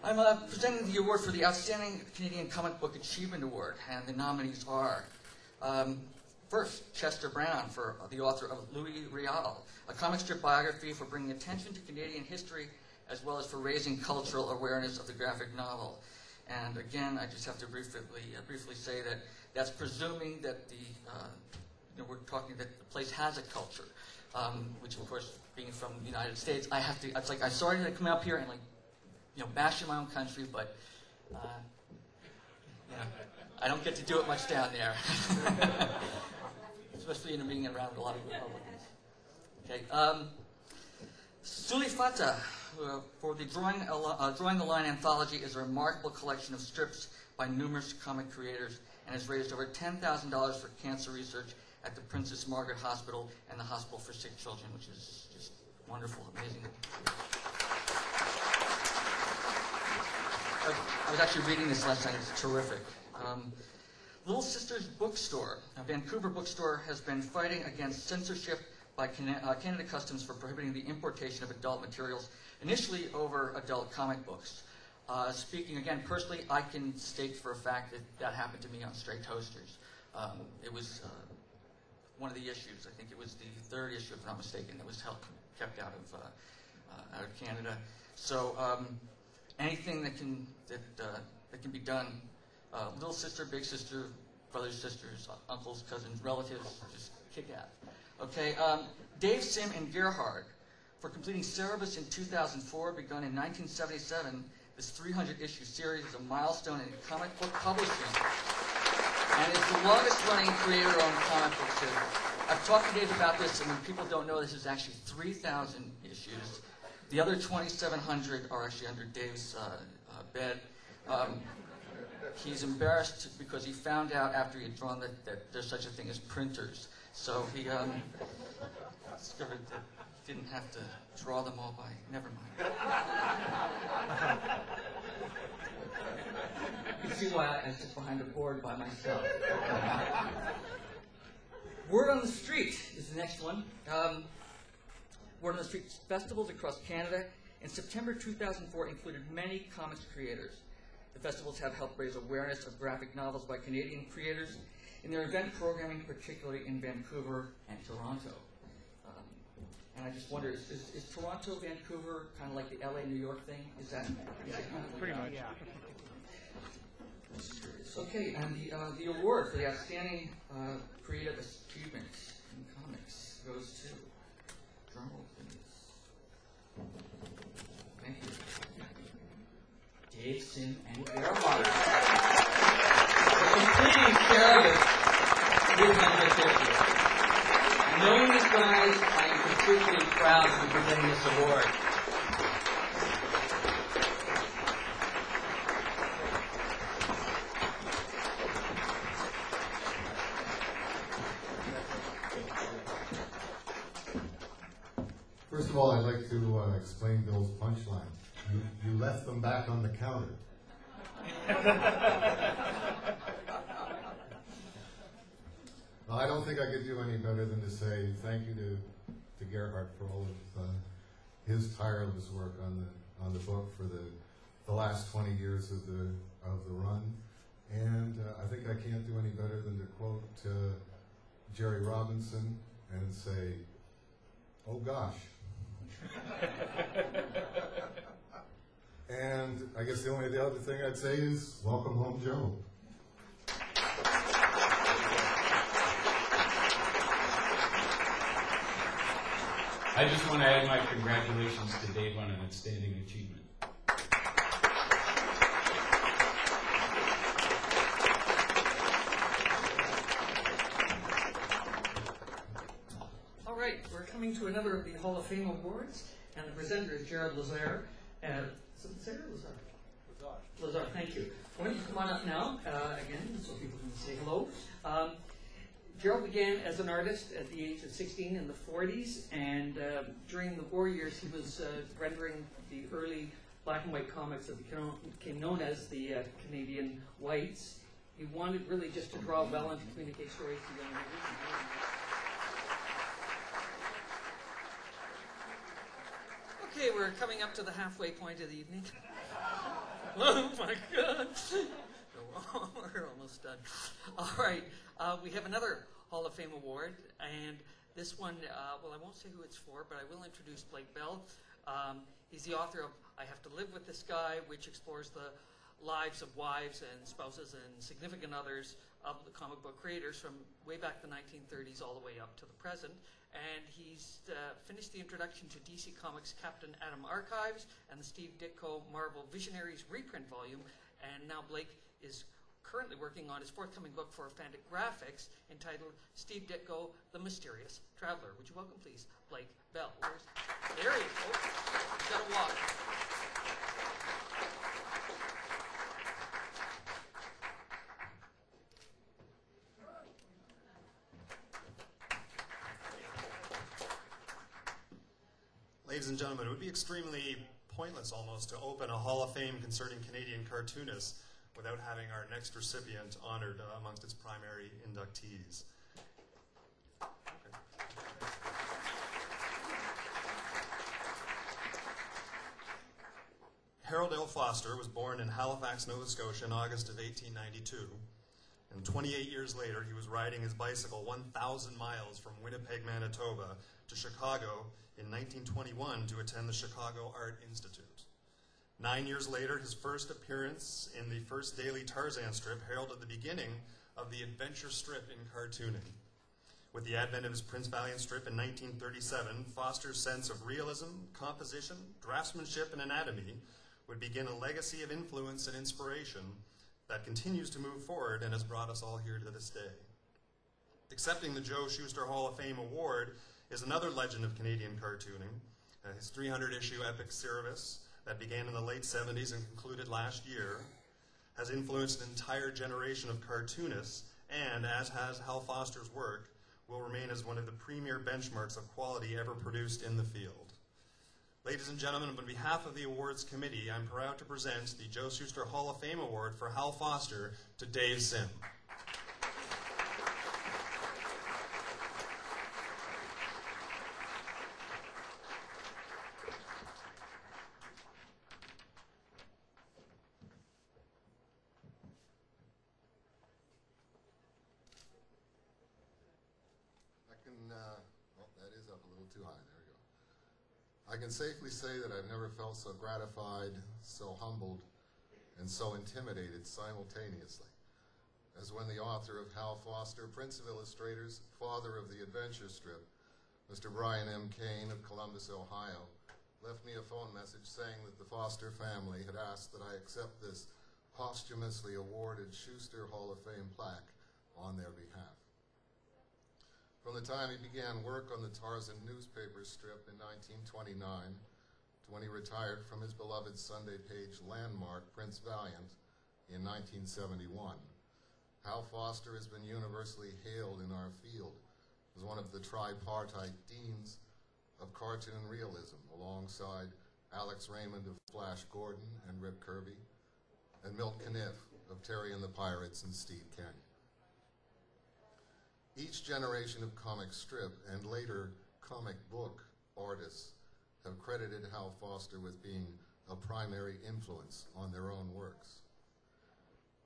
I'm presenting the award for the Outstanding Canadian Comic Book Achievement Award, and the nominees are, first, Chester Brown, for the author of Louis Riel, a comic strip biography for bringing attention to Canadian history as well as for raising cultural awareness of the graphic novel. And again, I just have to briefly say that that's presuming that we're talking that the place has a culture, which of course, being from the United States, it's like I started to come up here and bash in my own country, but I don't get to do it much down there, especially being around a lot of Republicans. Okay, Sulifata for the Drawing the Line anthology is a remarkable collection of strips by numerous comic creators and has raised over $10,000 for cancer research at the Princess Margaret Hospital and the Hospital for Sick Children, which is just wonderful, amazing. I was actually reading this last night. It's terrific. Little Sisters Bookstore, a Vancouver bookstore, has been fighting against censorship by Canada Customs for prohibiting the importation of adult materials, initially over adult comic books. Speaking again personally, I can state for a fact that happened to me on Stray Toasters. It was one of the issues. I think it was the third issue, if I'm not mistaken, that was kept out of Canada. So anything that can be done, little sister, big sister, brothers, sisters, uncles, cousins, relatives, just kick ass. Okay, Dave Sim and Gerhard, for completing Cerebus in 2004, begun in 1977, this 300-issue series is a milestone in comic book publishing, and it's the longest-running creator-owned comic book series. I've talked to Dave about this, and when people don't know, this is actually 3,000 issues. The other 2,700 are actually under Dave's bed. He's embarrassed because he found out after he had drawn that there's such a thing as printers. So he discovered that he didn't have to draw them all by, never mind. You can see why I sit behind a board by myself. Word on the Street is the next one. Word on the Street festivals across Canada in September 2004 included many comics creators. The festivals have helped raise awareness of graphic novels by Canadian creators in their event programming, particularly in Vancouver and Toronto. And I just wonder, is Toronto, Vancouver kind of like the LA, New York thing? Is that pretty much? Yeah. Okay, and the award for the Outstanding Creative Achievement in Comics goes to, drum roll please. Thank you. Dave Sim and Gerhard. For completing Cerebus 350. Knowing these guys, I am completely proud to be presenting this award. First of all, I'd like to explain Bill's punchline. You left them back on the counter. Well, I don't think I could do any better than to say thank you to Gerhard for all of his tireless work on the book for the last 20 years of the run. And I think I can't do any better than to quote Jerry Robinson and say, "Oh gosh." And I guess the other thing I'd say is, welcome home, Joe. I just want to add my congratulations to Dave on an outstanding achievement. All right, we're coming to another of the Hall of Fame awards, and the presenter is Gerhard Lazare. Lazare, thank you. Why don't you come on up now, again, so people can say hello. Gerald began as an artist at the age of 16 in the 40s, and during the war years he was rendering the early black and white comics that became known as the Canadian Whites. He wanted really just to draw well and to communicate stories to young readers. Okay, we're coming up to the halfway point of the evening. Oh my God. We're almost done. All right, we have another Hall of Fame award, and this one, well, I won't say who it's for, but I will introduce Blake Bell. He's the author of I Have to Live with This Guy, which explores the lives of wives and spouses and significant others of the comic book creators from way back the 1930s all the way up to the present. And he's finished the introduction to DC Comics Captain Atom Archives and the Steve Ditko Marvel Visionaries reprint volume. And now Blake is currently working on his forthcoming book for Fantagraphics entitled Steve Ditko, The Mysterious Traveler. Would you welcome, please, Blake Bell? There he is. Oh, he's got to walk. Ladies and gentlemen, it would be extremely pointless almost to open a Hall of Fame concerning Canadian cartoonists without having our next recipient honored amongst its primary inductees. Harold L. Foster was born in Halifax, Nova Scotia in August of 1892. And 28 years later, he was riding his bicycle 1,000 miles from Winnipeg, Manitoba to Chicago in 1921 to attend the Chicago Art Institute. 9 years later, his first appearance in the first daily Tarzan strip heralded the beginning of the adventure strip in cartooning. With the advent of his Prince Valiant strip in 1937, Foster's sense of realism, composition, draftsmanship, and anatomy would begin a legacy of influence and inspiration that continues to move forward and has brought us all here to this day. Accepting the Joe Shuster Hall of Fame award is another legend of Canadian cartooning, his 300-issue epic Cerebus that began in the late 70s and concluded last year, has influenced an entire generation of cartoonists, and, as has Hal Foster's work, will remain as one of the premier benchmarks of quality ever produced in the field. Ladies and gentlemen, on behalf of the awards committee, I'm proud to present the Joe Shuster Hall of Fame Award for Hal Foster to Dave Sim. I can safely say that I've never felt so gratified, so humbled, and so intimidated simultaneously as when the author of Hal Foster, Prince of Illustrators, father of the adventure strip, Mr. Brian M. Kane of Columbus, Ohio, left me a phone message saying that the Foster family had asked that I accept this posthumously awarded Shuster Hall of Fame plaque on their behalf. From the time he began work on the Tarzan newspaper strip in 1929 to when he retired from his beloved Sunday page landmark, Prince Valiant, in 1971, Hal Foster has been universally hailed in our field as one of the tripartite deans of cartoon realism, alongside Alex Raymond of Flash Gordon and Rip Kirby, and Milt Caniff of Terry and the Pirates and Steve Canyon. Each generation of comic strip and later comic book artists have credited Hal Foster with being a primary influence on their own works.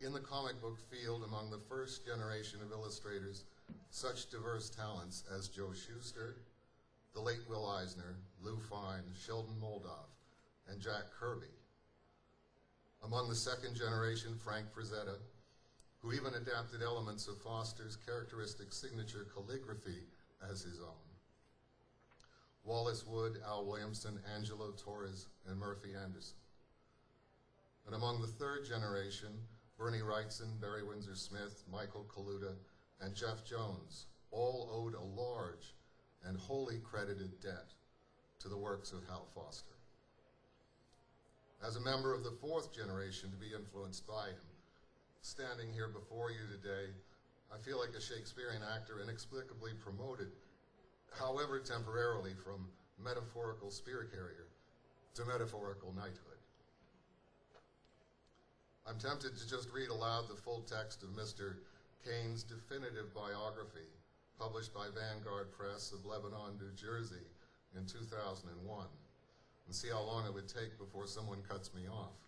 In the comic book field, among the first generation of illustrators, such diverse talents as Joe Shuster, the late Will Eisner, Lou Fine, Sheldon Moldoff, and Jack Kirby. Among the second generation, Frank Frazetta, who even adapted elements of Foster's characteristic signature calligraphy as his own. Wallace Wood, Al Williamson, Angelo Torres, and Murphy Anderson. And among the third generation, Bernie Wrightson, Barry Windsor Smith, Michael Kaluta, and Jeff Jones all owed a large and wholly credited debt to the works of Hal Foster. As a member of the fourth generation to be influenced by him, standing here before you today, I feel like a Shakespearean actor inexplicably promoted, however temporarily, from metaphorical spear carrier to metaphorical knighthood. I'm tempted to just read aloud the full text of Mr. Kane's definitive biography, published by Vanguard Press of Lebanon, New Jersey in 2001. and see how long it would take before someone cuts me off.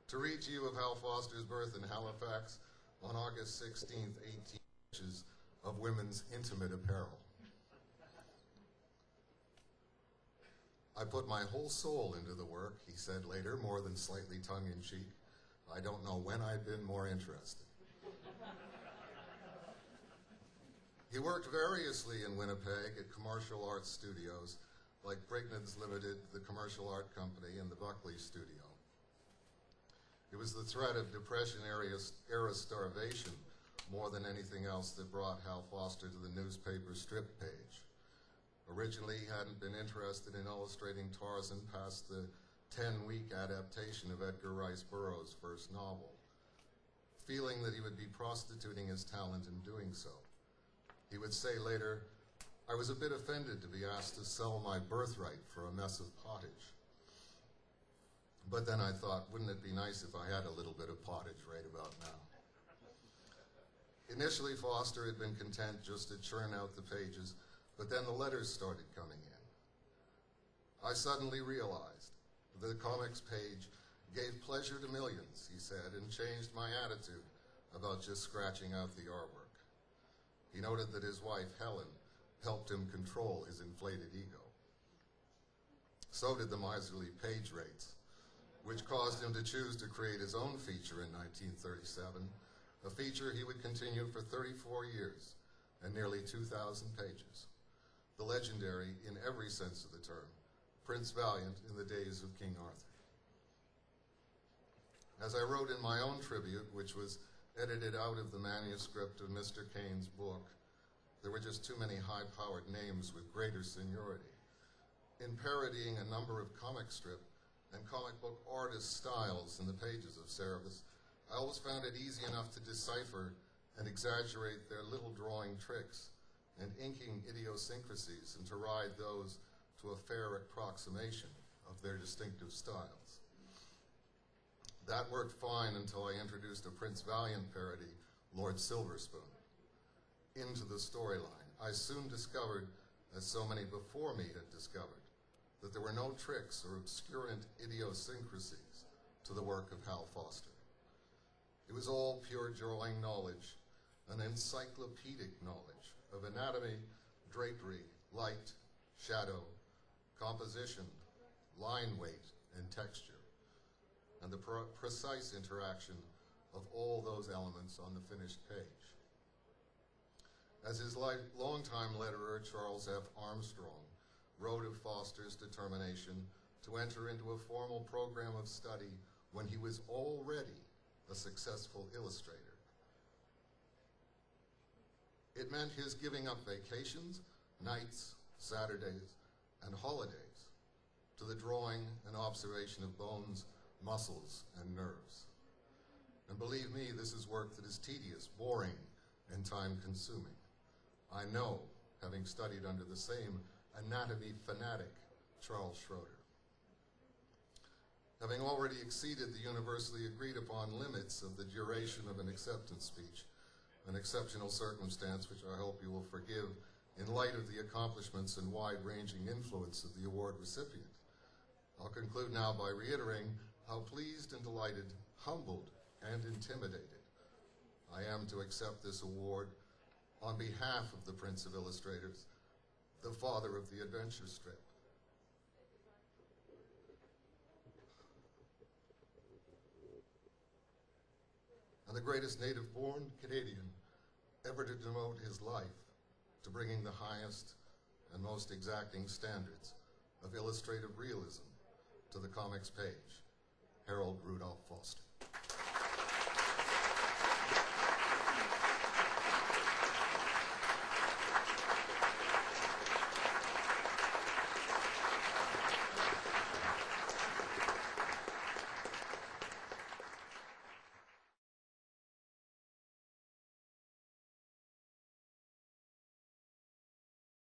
To read to you of Hal Foster's birth in Halifax on August 16th, 18 inches of women's intimate apparel. I put my whole soul into the work, he said later, more than slightly tongue-in-cheek. I don't know when I'd been more interested. He worked variously in Winnipeg at commercial art studios like Brignads Limited, the Commercial Art Company, and the Buckley Studio. It was the threat of Depression-era starvation more than anything else that brought Hal Foster to the newspaper strip page. Originally, he hadn't been interested in illustrating Tarzan past the 10-week adaptation of Edgar Rice Burroughs' first novel, feeling that he would be prostituting his talent in doing so. He would say later, "I was a bit offended to be asked to sell my birthright for a mess of pottage. But then I thought, wouldn't it be nice if I had a little bit of pottage right about now?" Initially, Foster had been content just to churn out the pages, but then the letters started coming in. I suddenly realized the comics page gave pleasure to millions, he said, and changed my attitude about just scratching out the artwork. He noted that his wife, Helen, helped him control his inflated ego. So did the miserly page rates, which caused him to choose to create his own feature in 1937, a feature he would continue for 34 years and nearly 2,000 pages. The legendary, in every sense of the term, Prince Valiant in the days of King Arthur. As I wrote in my own tribute, which was edited out of the manuscript of Mr. Kane's book, there were just too many high-powered names with greater seniority. In parodying a number of comic strip and comic book artist styles in the pages of Cerebus, I always found it easy enough to decipher and exaggerate their little drawing tricks and inking idiosyncrasies and to ride those to a fair approximation of their distinctive styles. That worked fine until I introduced a Prince Valiant parody, Lord Silverspoon, into the storyline. I soon discovered, as so many before me had discovered, that there were no tricks or obscurant idiosyncrasies to the work of Hal Foster. It was all pure drawing knowledge, an encyclopedic knowledge of anatomy, drapery, light, shadow, composition, line weight, and texture, and the precise interaction of all those elements on the finished page. As his longtime letterer, Charles F. Armstrong, wrote of Foster's determination to enter into a formal program of study when he was already a successful illustrator. It meant his giving up vacations, nights, Saturdays, and holidays to the drawing and observation of bones, muscles, and nerves. And believe me, this is work that is tedious, boring, and time-consuming. I know, having studied under the same anatomy fanatic, Charles Schroeder. Having already exceeded the universally agreed upon limits of the duration of an acceptance speech, an exceptional circumstance which I hope you will forgive in light of the accomplishments and wide-ranging influence of the award recipient, I'll conclude now by reiterating how pleased and delighted, humbled, and intimidated I am to accept this award on behalf of the Prince of Illustrators, the father of the adventure strip. And the greatest native-born Canadian ever to devote his life to bringing the highest and most exacting standards of illustrative realism to the comics page, Harold Rudolph Foster.